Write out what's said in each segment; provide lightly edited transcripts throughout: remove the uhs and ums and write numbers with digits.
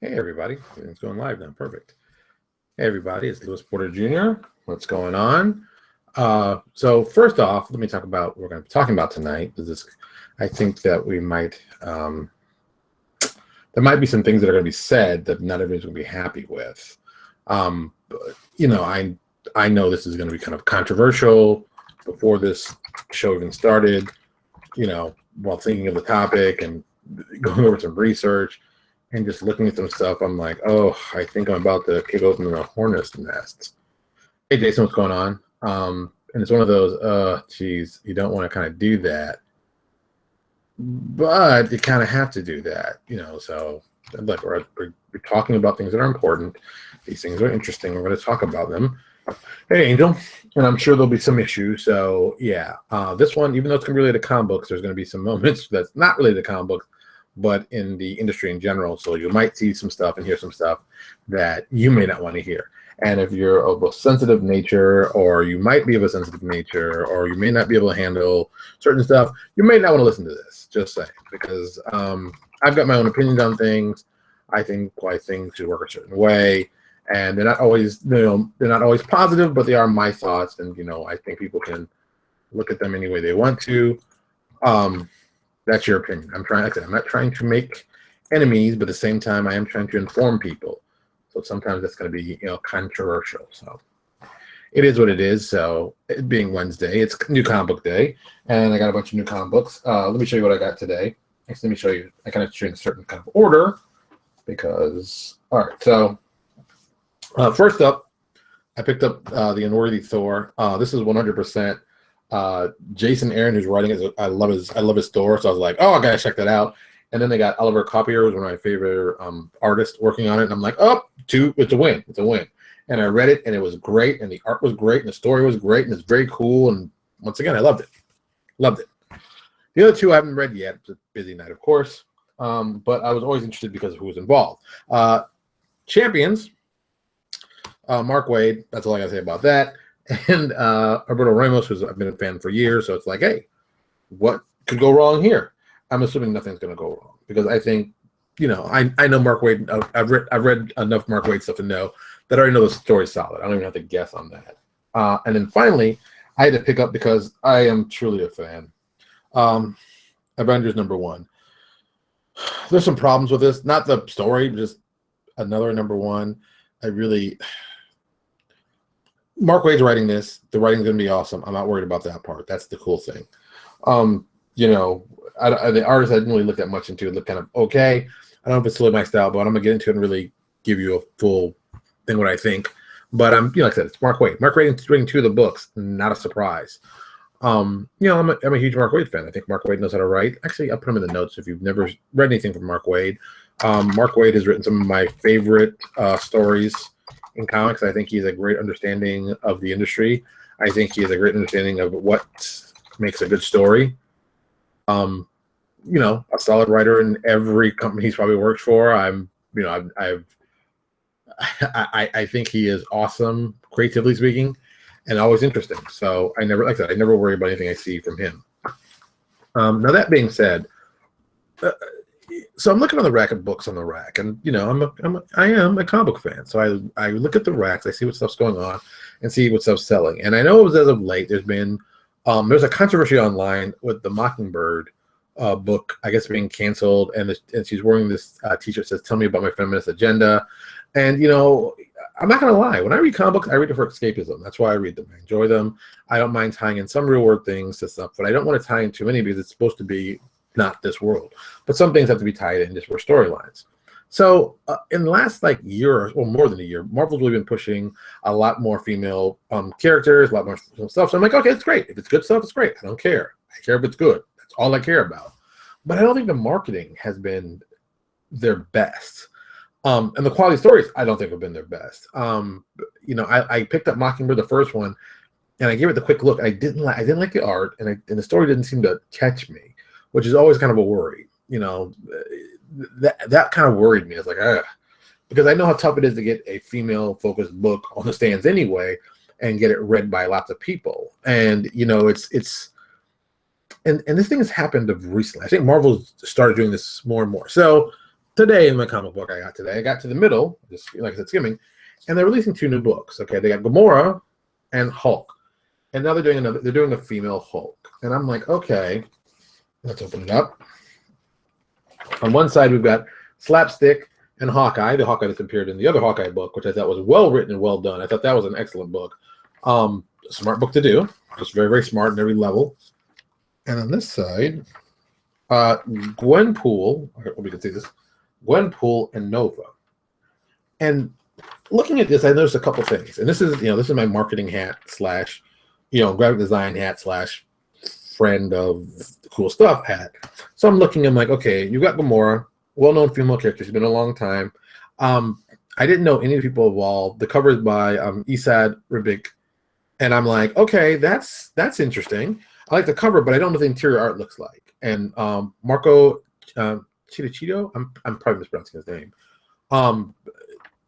Hey everybody, it's going live now. Perfect. Hey everybody, it's Lewis Porter Jr. What's going on? So first off, let me talk about what we're going to be talking about tonight. I think that we might there might be some things that are going to be said that not everybody's going to be happy with. But, I know this is going to be kind of controversial. Before this show even started, while thinking of the topic and going over some research and just looking at some stuff, I'm like, oh, I think I'm about to kick open a hornet's nest. Hey, Jason, what's going on? And it's one of those, geez, you don't want to kind of do that, but you kind of have to do that, So, look, we're talking about things that are important. These things are interesting. We're going to talk about them. Hey, Angel, and I'm sure there'll be some issues. So, yeah, this one, even though it's going to be related to comic books, there's going to be some moments that's not related to comic books, but in the industry in general. So you might see some stuff and hear some stuff that you may not want to hear. And if you're of a sensitive nature, or you might be of a sensitive nature, or you may not be able to handle certain stuff, you may not want to listen to this, just saying, because I've got my own opinions on things. I think why things should work a certain way. And they're not always, they're not always positive, but they are my thoughts. And, I think people can look at them any way they want to. That's your opinion. I'm not trying to make enemies, but at the same time, I am trying to inform people. So sometimes that's going to be, controversial. So it is what it is. So it being Wednesday, it's new comic book day, and I got a bunch of new comic books. Let me show you what I got today. Next, let me show you. I kind of show you in a certain kind of order because, all right. So first up, I picked up the Unworthy Thor. This is 100%. Jason Aaron, who's writing it, I love his store, so I was like, oh, I gotta check that out. And then they got Oliver Copier, who's one of my favorite artists, working on it, and I'm like, it's a win. And I read it, and it was great, and the art was great, and the story was great, and it's very cool, and once again, I loved it. The other two I haven't read yet. It's a busy night, of course, but I was always interested because of who was involved. Champions, Mark Waid, that's all I gotta say about that. And Alberto Ramos, who's I've been a fan for years, so it's like, hey, what could go wrong here? I'm assuming nothing's going to go wrong because I think, I know Mark Waid. I've read enough Mark Waid stuff to know that I already know the story's solid. I don't even have to guess on that. And then finally, I had to pick up because I am truly a fan. Avengers #1. There's some problems with this, not the story, just another #1. Mark Waid's writing this. The writing's going to be awesome. I'm not worried about that part. That's the cool thing. The artist I didn't really look that much into. It looked kind of okay. I don't know if it's really my style, but I'm going to get into it and really give you a full thing what I think. But like I said, it's Mark Waid. Mark Waid's writing 2 of the books. Not a surprise. I'm a huge Mark Waid fan. I think Mark Waid knows how to write. Actually, I'll put him in the notes if you've never read anything from Mark Waid. Mark Waid has written some of my favorite stories in comics. I think he has a great understanding of the industry. I think he has a great understanding of what makes a good story. A solid writer in every company he's probably worked for. I think he is awesome, creatively speaking, and always interesting. So I never worry about anything I see from him. Now that being said, so I'm looking on the rack of books on the rack, and I am a comic book fan. So I look at the racks, I see what stuff's going on, and see what stuff's selling. And I know it was as of late. There's a controversy online with the Mockingbird book, I guess, being canceled, and she's wearing this T-shirt that says "Tell me about my feminist agenda." And I'm not gonna lie, when I read comic books, I read it for escapism. That's why I read them. I enjoy them. I don't mind tying in some real world things to stuff, but I don't want to tie in too many because it's supposed to be not this world, but some things have to be tied in just for storylines. So in the last year or more than a year, Marvel's really been pushing a lot more female characters, a lot more stuff. So I'm like, okay, it's great. If it's good stuff, it's great. I don't care. I care if it's good. That's all I care about. But I don't think the marketing has been their best. And the quality stories, I don't think have been their best. I picked up Mockingbird, the first one, and I gave it the quick look. I didn't like the art, and the story didn't seem to catch me, which is always kind of a worry. That kind of worried me. It's like, because I know how tough it is to get a female-focused book on the stands anyway, and get it read by lots of people. And it's and this thing has happened of recently. I think Marvel started doing this more and more. So today in my comic book I got today, I got to the middle, just like I said, skimming, and they're releasing 2 new books. Okay, they got Gamora and Hulk, and now they're doing a female Hulk, and I'm like, okay, let's open it up. On one side we've got Slapstick and Hawkeye, the Hawkeye that's appeared in the other Hawkeye book, which I thought was well written and well done. I thought that was an excellent book. Smart book to do, just very, very smart in every level. And on this side, Gwenpool, I hope you can see this, Gwenpool and Nova. And looking at this, I noticed a couple things. And this is my marketing hat slash, graphic design hat slash friend of the cool stuff hat. So I'm looking, I'm like, okay, you got Gamora, well-known female character. She's been a long time. I didn't know any of the people involved. The cover is by Esad Ribic. And I'm like, okay, that's interesting. I like the cover, but I don't know what the interior art looks like. And Marco Chitachito, I'm probably mispronouncing his name.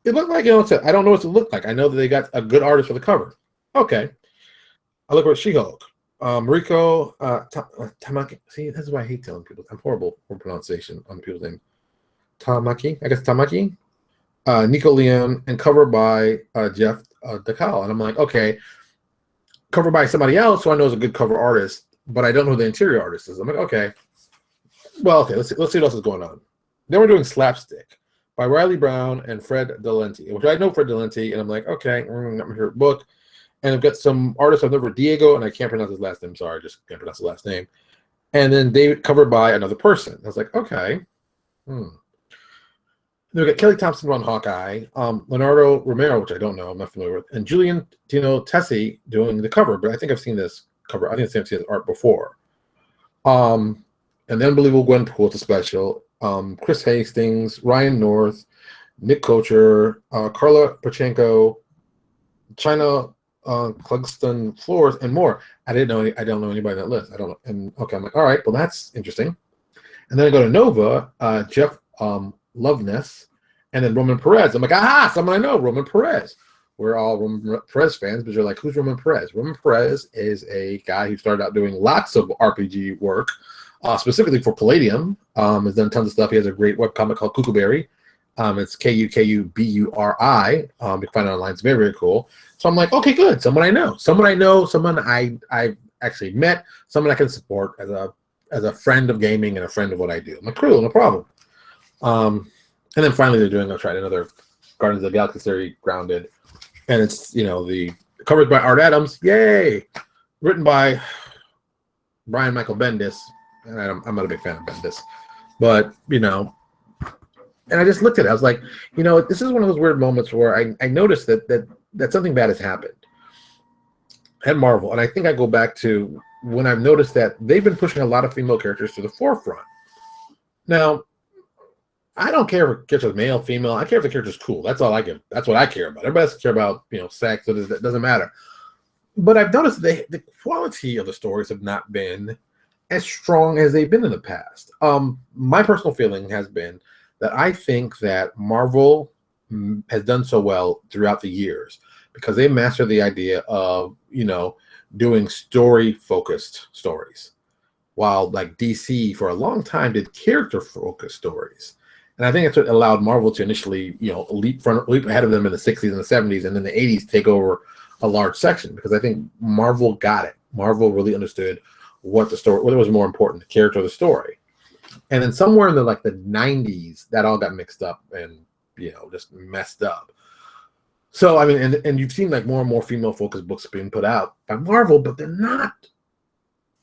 It looked like, I don't know what it looked like. I know that they got a good artist for the cover. Okay. I look at She-Hulk. Mariko Tamaki. See, that's why I hate telling people. I'm horrible for pronunciation on people's name. Tamaki, I guess Tamaki. Nico Leon, and cover by Jeff DeCal. And I'm like, okay, cover by somebody else who I know is a good cover artist, but I don't know who the interior artist is. I'm like, okay. Well, okay, let's see what else is going on. Then we're doing Slapstick by Riley Brown and Fred Delenti, which I know Fred Delenti, and I'm like, okay, not my favorite book. And I've got some artists I've never, Diego, and I can't pronounce his last name. Sorry, I just can't pronounce the last name. And then David, covered by another person. I was like, okay. Then we got Kelly Thompson on Hawkeye, Leonardo Romero, which I don't know, I'm not familiar with, and Julian Tino Tessi doing the cover, but I think I've seen this cover. I think I've seen this art before. And the Unbelievable Gwenpool, it's a special. Chris Hastings, Ryan North, Nick Kocher, Carla Pachenko, China Clugston Floors, and more. I don't know anybody on that list. I don't know. And okay, I'm like, all right, well, that's interesting. And then I go to Nova, Jeff Loveness, and then Roman Perez. I'm like, aha, someone I know, Roman Perez. We're all Roman Perez fans, but you're like, who's Roman Perez? Roman Perez is a guy who started out doing lots of RPG work, specifically for Palladium. Has done tons of stuff. He has a great webcomic called Cuckooberry. It's Kukuburi. You can find it online. It's very, very cool. So I'm like, okay, good. Someone I know, someone I've actually met, someone I can support as a friend of gaming and a friend of what I do. I'm like, cool, no problem. And then finally I tried another Guardians of the Galaxy series, Grounded. And it's, the covered by Art Adams. Yay! Written by Brian Michael Bendis. And I'm not a big fan of Bendis. But, and I just looked at it. I was like, this is one of those weird moments where I noticed that something bad has happened at Marvel. And I think I go back to when I've noticed that they've been pushing a lot of female characters to the forefront. Now, I don't care if a character's male, female. I care if the character's cool. That's all I give. That's what I care about. Everybody else care about, sex. So that doesn't matter. But I've noticed the quality of the stories have not been as strong as they've been in the past. My personal feeling has been that I think that Marvel has done so well throughout the years because they mastered the idea of, doing story-focused stories, while like DC for a long time did character-focused stories. And I think that's what allowed Marvel to initially, leap ahead of them in the 60s and the 70s, and then the 80s take over a large section, because I think Marvel got it. Marvel really understood what was more important, the character or the story. And then somewhere in the 90s, that all got mixed up and, just messed up. So, I mean, and you've seen more and more female-focused books being put out by Marvel, but they're not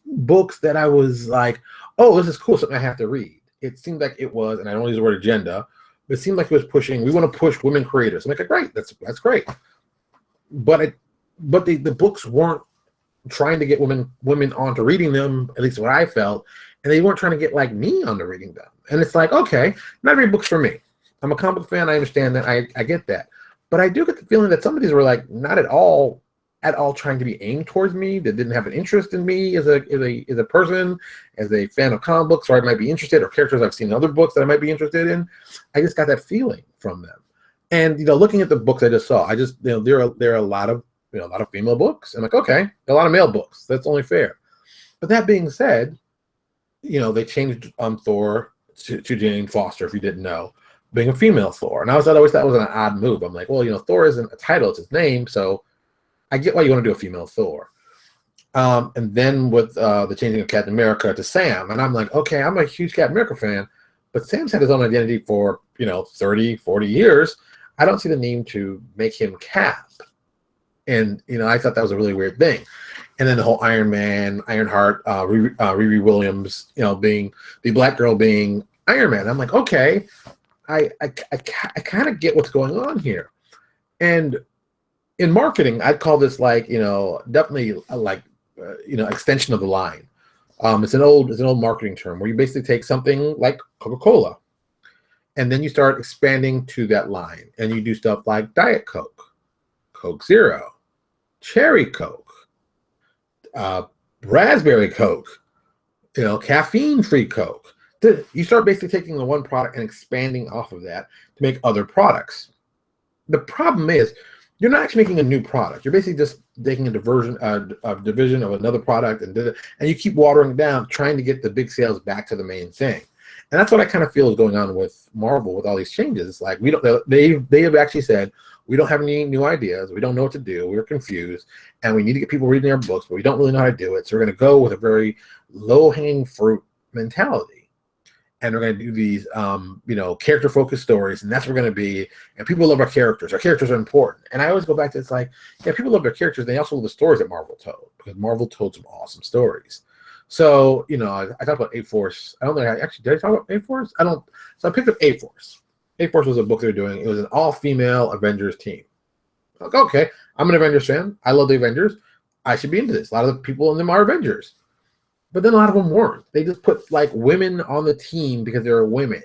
books that I was like, oh, this is cool, something I have to read. It seemed like it was, and I don't use the word agenda, but it seemed like it was pushing, we want to push women creators. I'm like, great, that's great. But the books weren't trying to get women onto reading them, at least what I felt, and they weren't trying to get me onto reading them. And it's like, okay, not every book's for me. I'm a comic book fan, I understand that, I get that. But I do get the feeling that some of these were not at all trying to be aimed towards me, that didn't have an interest in me as a person, as a fan of comic books, or I might be interested, or characters I've seen in other books that I might be interested in. I just got that feeling from them. And looking at the books I just saw, there are a lot of female books. I'm like, okay, a lot of male books. That's only fair. But that being said, they changed Thor to Jane Foster, if you didn't know, being a female Thor. And I always thought it was an odd move. I'm like, well, Thor isn't a title, it's his name, so I get why you want to do a female Thor. And then with the changing of Captain America to Sam, and I'm like, okay, I'm a huge Captain America fan, but Sam's had his own identity for 30, 40 years. I don't see the need to make him Cap. And I thought that was a really weird thing. And then the whole Iron Man, Ironheart, Riri Williams, being the black girl being Iron Man. I'm like, okay, I kind of get what's going on here. And in marketing, I'd call this definitely extension of the line. It's an old marketing term where you basically take something like Coca-Cola, and then you start expanding to that line, and you do stuff like Diet Coke, Coke Zero, Cherry Coke, Raspberry Coke, caffeine-free Coke. You start basically taking the one product and expanding off of that to make other products. The problem is you're not actually making a new product. You're basically just taking a division of another product, and you keep watering it down, trying to get the big sales back to the main thing. And that's what I kind of feel is going on with Marvel with all these changes. It's like they have actually said, we don't have any new ideas. We don't know what to do. We're confused, and we need to get people reading our books, but we don't really know how to do it. So we're going to go with a very low-hanging fruit mentality, and we're going to do these, character-focused stories, and that's what we're going to be. And people love our characters. Our characters are important. And I always go back to, it's like, yeah, people love their characters. They also love the stories that Marvel told, because Marvel told some awesome stories. So, I talked about A-Force. I don't think did I talk about A-Force? So I picked up A-Force. A-Force was a book they were doing. It was an all-female Avengers team. Like, okay, I'm an Avengers fan. I love the Avengers. I should be into this. A lot of the people in them are Avengers. But then a lot of them weren't. They just put women on the team because they were women.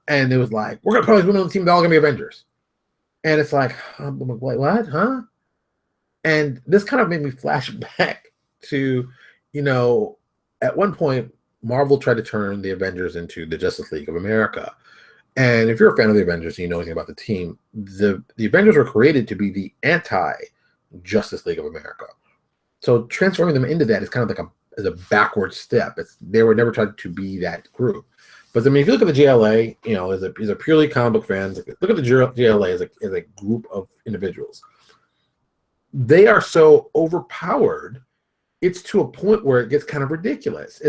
And it was like, we're going to put all these women on the team. They're all going to be Avengers. And it's like, wait, what? Huh? And this kind of made me flash back to, at one point, Marvel tried to turn the Avengers into the Justice League of America. And if you're a fan of the Avengers and you know anything about the team, the Avengers were created to be the anti-Justice League of America. So transforming them into that is kind of like a backward step. They were never tried to be that group. But if you look at the JLA, as a purely comic book fan, look at the JLA as a group of individuals. They are so overpowered, it's to a point where it gets kind of ridiculous.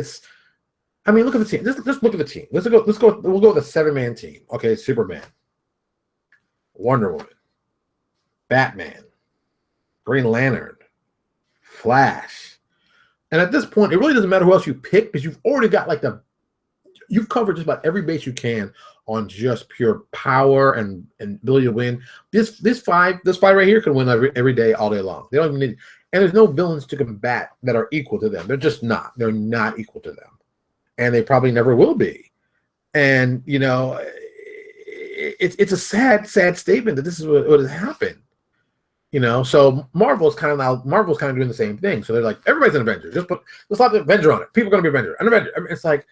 Look at the team. Just look at the team. We'll go with a 7-man team. Okay, Superman, Wonder Woman, Batman, Green Lantern, Flash. And at this point, it really doesn't matter who else you pick, because you've already got you've covered just about every base you can on just pure power and ability to win. This five right here can win every day, all day long. They don't even need, and there's no villains to combat that are equal to them. They're just not. They're not equal to them, and they probably never will be. And it's a sad statement that this is what has happened. So Marvel's kind of doing the same thing. So they're like, everybody's an Avenger. Let's slap the Avenger on it. People are going to be Avenger. An Avenger. It's like,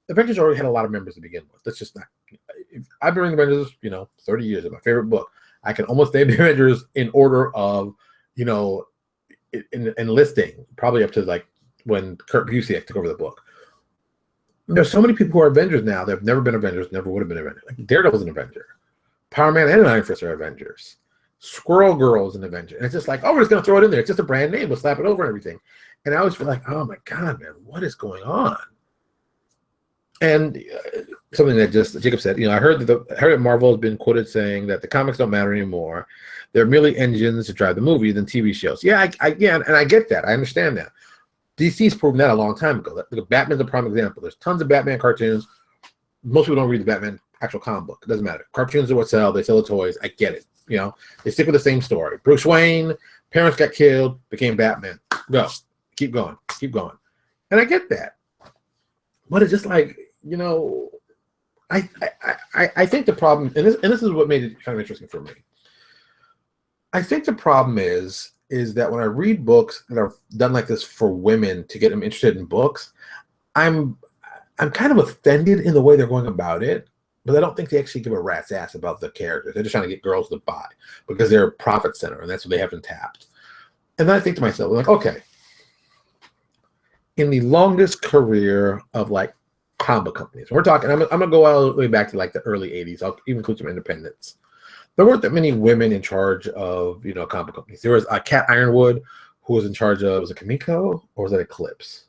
Avengers already had a lot of members to begin with. That's just not. I've been reading the Avengers, 30 years. It's my favorite book. I can almost name the Avengers in order of, enlisting, probably up to when Kurt Busiek took over the book. There's so many people who are Avengers now that have never been Avengers, never would have been Avengers. Like Daredevil's an Avenger. Power Man and Iron Fist are Avengers. Squirrel Girl is an Avenger. And it's just like, we're just going to throw it in there. It's just a brand name. We'll slap it over and everything. And I always feel like, oh my God, man, what is going on? And something that Jacob said, I heard that Marvel has been quoted saying that the comics don't matter anymore. They're merely engines to drive the movies and TV shows. Yeah, I get that. I understand that. DC's proven that a long time ago. Batman's a prime example. There's tons of Batman cartoons. Most people don't read the Batman actual comic book. It doesn't matter. Cartoons are what sell. They sell the toys. I get it. They stick with the same story. Bruce Wayne, parents got killed, became Batman. Go. Keep going. Keep going. And I get that. But it's just like, I think the problem, and this is what made it kind of interesting for me. I think the problem is that when I read books that are done like this for women to get them interested in books, I'm kind of offended in the way they're going about it, but I don't think they actually give a rat's ass about the characters. They're just trying to get girls to buy because they're a profit center, and that's what they haven't tapped. And then I think to myself, okay, in the longest career of comic book companies. We're talking. I'm gonna go all the way back to like the early '80s. I'll even include some independents. There weren't that many women in charge of comic book companies. There was Kat Ironwood, who was in charge of, was it Kamiko or was it Eclipse?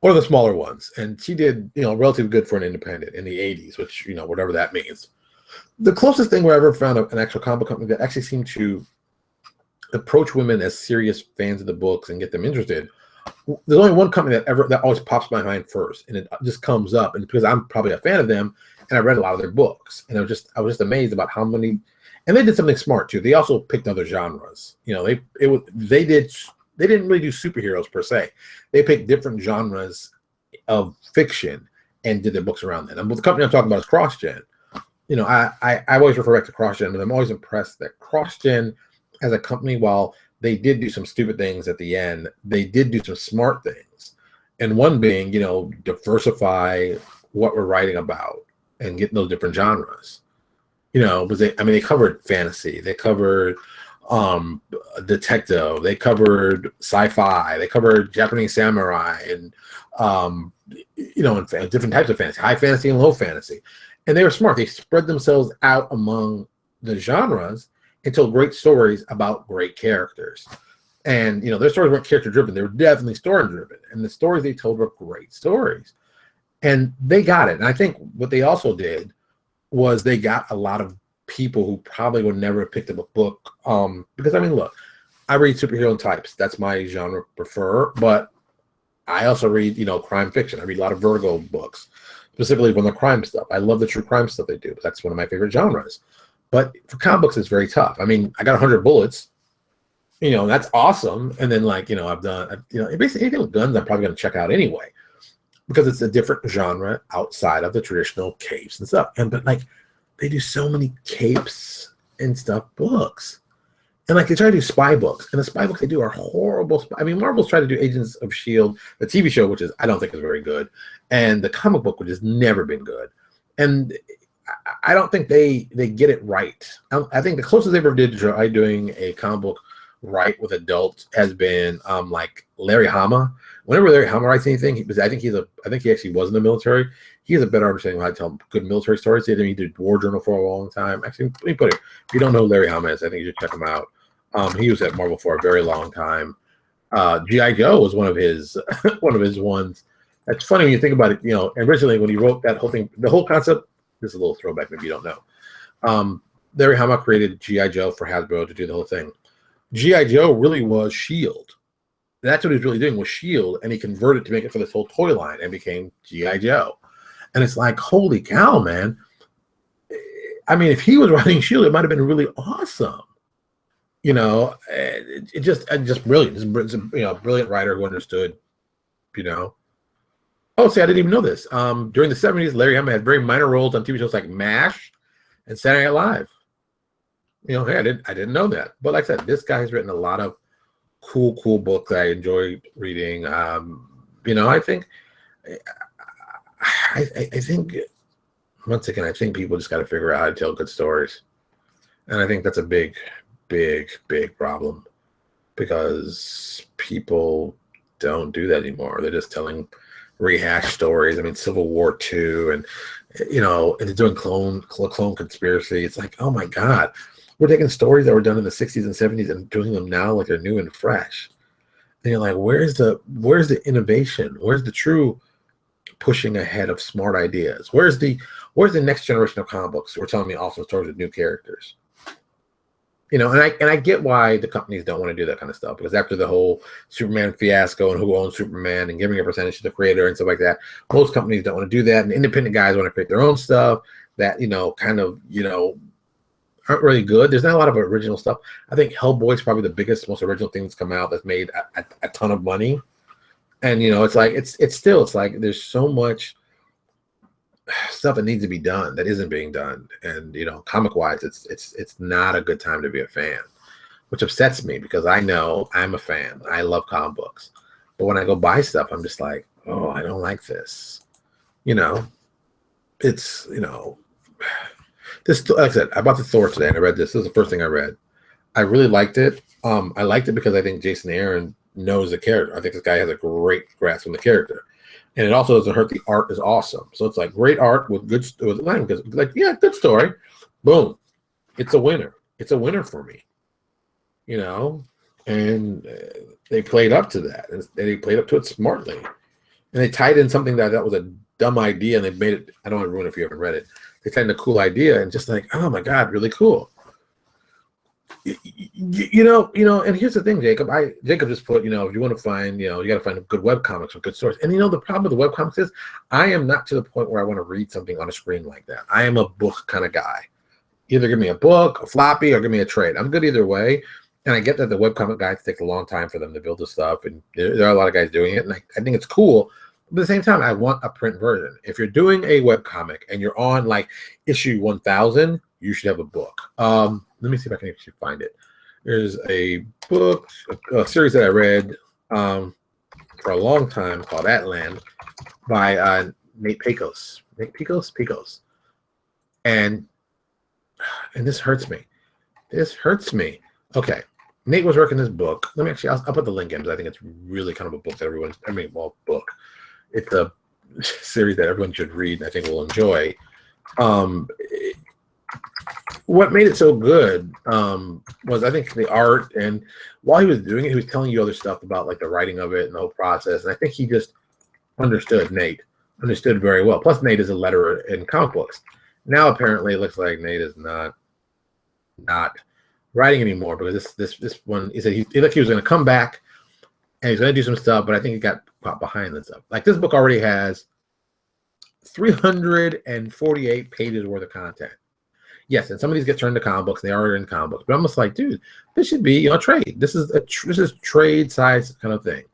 One of the smaller ones, and she did relatively good for an independent in the '80s, which whatever that means. The closest thing where I ever found an actual comic book company that actually seemed to approach women as serious fans of the books and get them interested. There's only one company that always pops my mind first, and it just comes up, and because I'm probably a fan of them, and I read a lot of their books, and I was just amazed about how many, and they did something smart too. They also picked other genres. They didn't really do superheroes per se. They picked different genres of fiction and did their books around that. And the company I'm talking about is CrossGen. I always refer back to CrossGen, and I'm always impressed that CrossGen as a company, while they did do some stupid things at the end, they did do some smart things. And one being, diversify what we're writing about and get those different genres. Because they covered fantasy, they covered detective, they covered sci-fi, they covered Japanese samurai, and and different types of fantasy, high fantasy and low fantasy. And they were smart. They spread themselves out among the genres and told great stories about great characters. And their stories weren't character driven, they were definitely story driven, and the stories they told were great stories, and they got it. And I think what they also did was they got a lot of people who probably would never have picked up a book, because look, I read superhero types, that's my genre prefer, but I also read crime fiction. I read a lot of Vertigo books, specifically from the crime stuff. I love the true crime stuff they do. That's one of my favorite genres. But for comic books, it's very tough. I got 100 bullets, that's awesome. And then I've done, basically anything with guns, I'm probably going to check out anyway, because it's a different genre outside of the traditional capes and stuff. But they do so many capes and stuff books, and they try to do spy books, and the spy books they do are horrible. Marvel's tried to do Agents of S.H.I.E.L.D., the TV show, which I don't think is very good, and the comic book, which has never been good. And I don't think they get it right. I think the closest they ever did to try doing a comic book right with adults has been Larry Hama. Whenever Larry Hama writes anything, I think he actually was in the military. He has a better understanding of how to tell good military stories. He did War Journal for a long time. Actually, let me put it. If you don't know who Larry Hama is, I think you should check him out. He was at Marvel for a very long time. G.I. Joe was one of his ones. That's funny when you think about it. Originally when he wrote that whole thing, the whole concept. This is a little throwback, maybe you don't know. Larry Hama created G.I. Joe for Hasbro to do the whole thing. G.I. Joe really was S.H.I.E.L.D. That's what he was really doing, was S.H.I.E.L.D., and he converted to make it for this whole toy line and became G.I. Joe. And it's like, holy cow, man. If he was writing S.H.I.E.L.D., it might have been really awesome. It just brilliant. It's a brilliant writer who understood, Oh, see, I didn't even know this. During the 70s, Larry Hama had very minor roles on TV shows like MASH and Saturday Night Live. Hey, I didn't know that. But like I said, this guy has written a lot of cool books that I enjoy reading. I think once again, I think people just got to figure out how to tell good stories, and I think that's a big problem, because people don't do that anymore. They're just telling rehash stories. Civil War II, and and doing clone conspiracy. It's like, oh my God, we're taking stories that were done in the 60s and 70s and doing them now like they're new and fresh. And you're like, where's the innovation? Where's the true pushing ahead of smart ideas? Where's the next generation of comic books? We're telling me awesome stories with new characters. And I get why the companies don't want to do that kind of stuff, because after the whole Superman fiasco and who owns Superman and giving a percentage to the creator and stuff like that, most companies don't want to do that, and independent guys want to create their own stuff that aren't really good. There's not a lot of original stuff. I think Hellboy is probably the biggest, most original thing that's come out that's made a ton of money, and it's like it's like there's so much stuff that needs to be done that isn't being done, and comic wise it's not a good time to be a fan, which upsets me, because I know I'm a fan. I love comic books, but when I go buy stuff, I'm just like, oh, I don't like this. It's this, like I said, I bought the Thor today and I read this. This is the first thing I read. I really liked it. I liked it because I think Jason Aaron knows the character. I think this guy has a great grasp on the character. And it also doesn't hurt. The art is awesome. So it's like great art with good, with language. Like, yeah, good story. Boom. It's a winner. It's a winner for me. You know, and they played up to that. And they played up to it smartly. And they tied in something that was a dumb idea, and they made it. I don't want to ruin it if you haven't read it. They tied in a cool idea, and just like, oh my God, really cool. You know. And here's the thing, Jacob. Jacob just put, if you want to find, you got to find good web comics or good stories. And the problem with the web comics is, I am not to the point where I want to read something on a screen like that. I am a book kind of guy. Either give me a book, a floppy, or give me a trade. I'm good either way. And I get that the webcomic guys take a long time for them to build this stuff, and there are a lot of guys doing it, and I think it's cool. But at the same time, I want a print version. If you're doing a webcomic and you're on like issue 1000, you should have a book. Let me see if I can actually find it. There's a book, a series that I read for a long time called Atlan by Nate Pecos. Nate Pecos. And this hurts me. This hurts me. Okay. Nate was working this book. Let me actually, I'll put the link in because I think it's really kind of a book that book. It's a series that everyone should read and I think will enjoy. What made it so good was, I think, the art. And while he was doing it, he was telling you other stuff about like the writing of it and the whole process. And I think he just understood very well. Plus, Nate is a letterer in comic books. Now, apparently, it looks like Nate is not writing anymore, because this one, he said he was going to come back and he's going to do some stuff, but I think he got caught behind and stuff. Like, this book already has 348 pages worth of content. Yes, and some of these get turned to comic books. They are in comic books, but I'm just like, dude, this should be a trade. This is trade size kind of thing.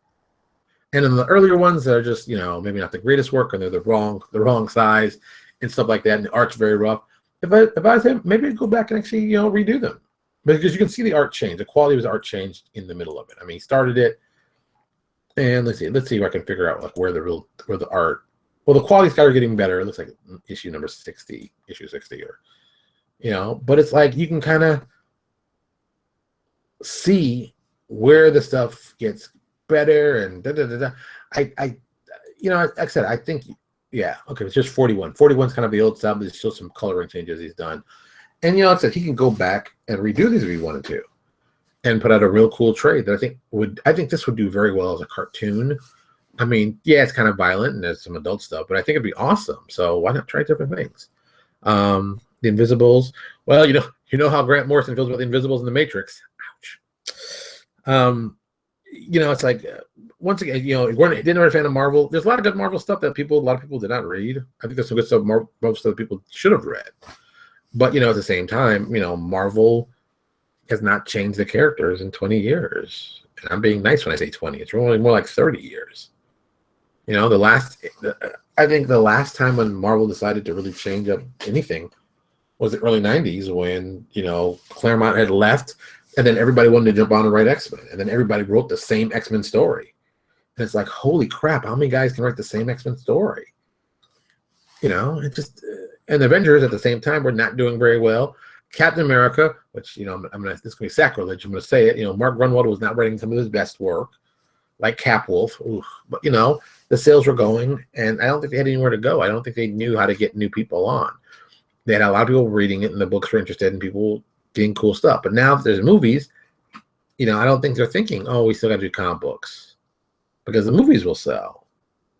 And in the earlier ones, they're just maybe not the greatest work, and they're the wrong size and stuff like that. And the art's very rough. If I was him, maybe I'd go back and actually redo them, because you can see the art change. The quality of his art changed in the middle of it. I mean, he started it, and let's see if I can figure out like where the art. Well, the quality started getting better. It looks like issue 60, or. But it's like you can kind of see where the stuff gets better and like I said, I think, yeah, okay, it's just 41. 41's kind of the old stuff. There's still some coloring changes he's done. And like I said, he can go back and redo these if he wanted to and put out a real cool trade that I think this would do very well as a cartoon. I mean, yeah, it's kind of violent and there's some adult stuff, but I think it'd be awesome. So why not try different things? The Invisibles. Well, you know how Grant Morrison feels about the Invisibles in the Matrix. Ouch. It's like, once again, if you didn't ever a fan of Marvel, there's a lot of good Marvel stuff that a lot of people did not read. I think there's some good stuff, Marvel stuff that people should have read. But at the same time, Marvel has not changed the characters in 20 years. And I'm being nice when I say 20. It's really more like 30 years. I think the last time when Marvel decided to really change up anything was the early 90s, when Claremont had left, and then everybody wanted to jump on and write X-Men, and then everybody wrote the same X-Men story. And it's like, holy crap, how many guys can write the same X-Men story? It just, and Avengers at the same time were not doing very well. Captain America, which this is going to be sacrilege, I'm going to say it. Mark Grunwald was not writing some of his best work, like Capwolf. But the sales were going, and I don't think they had anywhere to go. I don't think they knew how to get new people on. They had a lot of people reading it, and the books were interested in people getting cool stuff. But now that there's movies, I don't think they're thinking, oh, we still got to do comic books, because the movies will sell,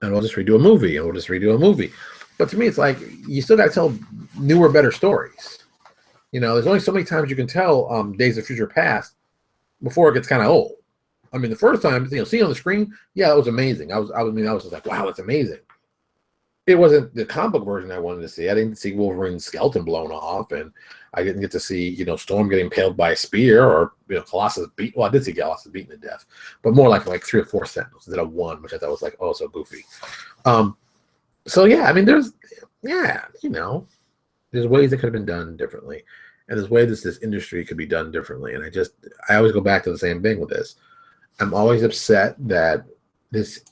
and we'll just redo a movie. But to me, it's like, you still got to tell newer, better stories. There's only so many times you can tell Days of Future Past before it gets kind of old. I mean, the first time, seeing on the screen, yeah, it was amazing. I was just like, wow, that's amazing. It wasn't the comic book version I wanted to see. I didn't see Wolverine's skeleton blown off, and I didn't get to see, Storm getting impaled by a spear, or Colossus beat. Well, I did see Colossus beaten to death, but more like 3 or 4 sentinels instead of 1, which I thought was like, oh, so goofy. So yeah, I mean, there's ways that could have been done differently, and there's ways this industry could be done differently. And I always go back to the same thing with this. I'm always upset that this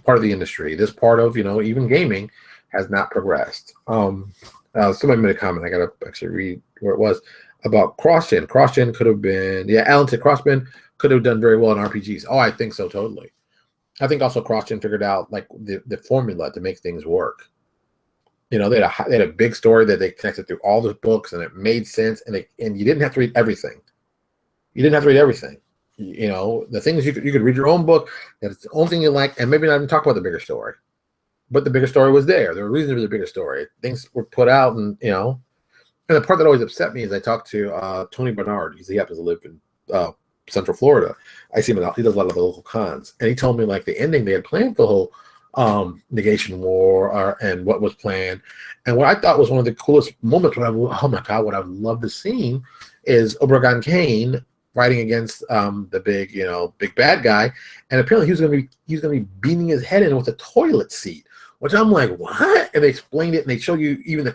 part of the industry, this part of even gaming, has not progressed. Somebody made a comment. I gotta actually read where it was about cross-gen. Cross-gen could have been, Alan said cross-gen could have done very well in RPGs. Oh, I think so, totally. I think also CrossGen figured out like the formula to make things work. You know, they had a big story that they connected through all the books, and it made sense. And you didn't have to read everything. You didn't have to read everything. You know, the things you could read your own book. That's the only thing you like, and maybe not even talk about the bigger story. But the bigger story was there. There were reasons for the bigger story. Things were put out, and you know. And the part that always upset me is I talked to Tony Bernard. He happens to live in Central Florida. I see him. He does a lot of the local cons, and he told me like the ending they had planned for the whole negation war and what was planned. And what I thought was one of the coolest moments, oh my God, what I would love to see is Obregon Kane fighting against the big bad guy, and apparently he was going to be beating his head in with a toilet seat, which I'm like, what? And they explained it, and they show you even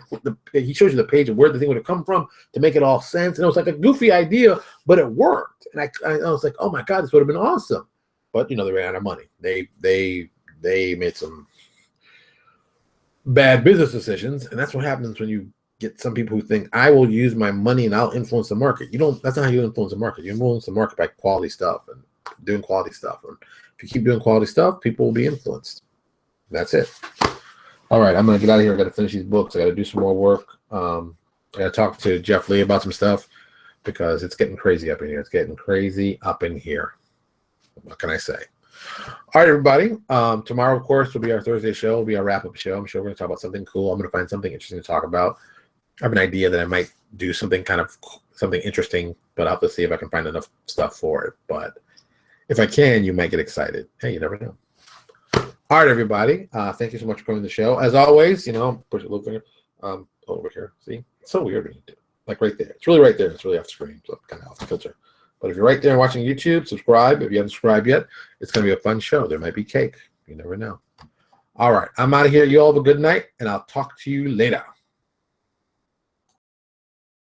he shows you the page of where the thing would have come from to make it all sense, and it was like a goofy idea, but it worked, and I was like, oh my God, this would have been awesome, but you know they ran out of money. They made some bad business decisions, and that's what happens when you get some people who think I will use my money and I'll influence the market. That's not how you influence the market. You influence the market by quality stuff and doing quality stuff. And if you keep doing quality stuff, people will be influenced. That's it. All right, I'm gonna get out of here. I gotta finish these books. I gotta do some more work. I gotta talk to Jeff Lee about some stuff because it's getting crazy up in here. It's getting crazy up in here. What can I say? All right, everybody. Tomorrow, of course, will be our Thursday show. Will be our wrap-up show. I'm sure we're going to talk about something cool. I'm going to find something interesting to talk about. I have an idea that I might do something interesting, but I'll have to see if I can find enough stuff for it. But if I can, you might get excited. Hey, you never know. All right, everybody. Thank you so much for coming to the show. As always, push it a little bit over here. See? It's so weird when you do it. Like right there. It's really right there. It's really off screen, so kind of off the filter. But if you're right there watching YouTube, subscribe. If you haven't subscribed yet, it's going to be a fun show. There might be cake. You never know. All right. I'm out of here. You all have a good night, and I'll talk to you later.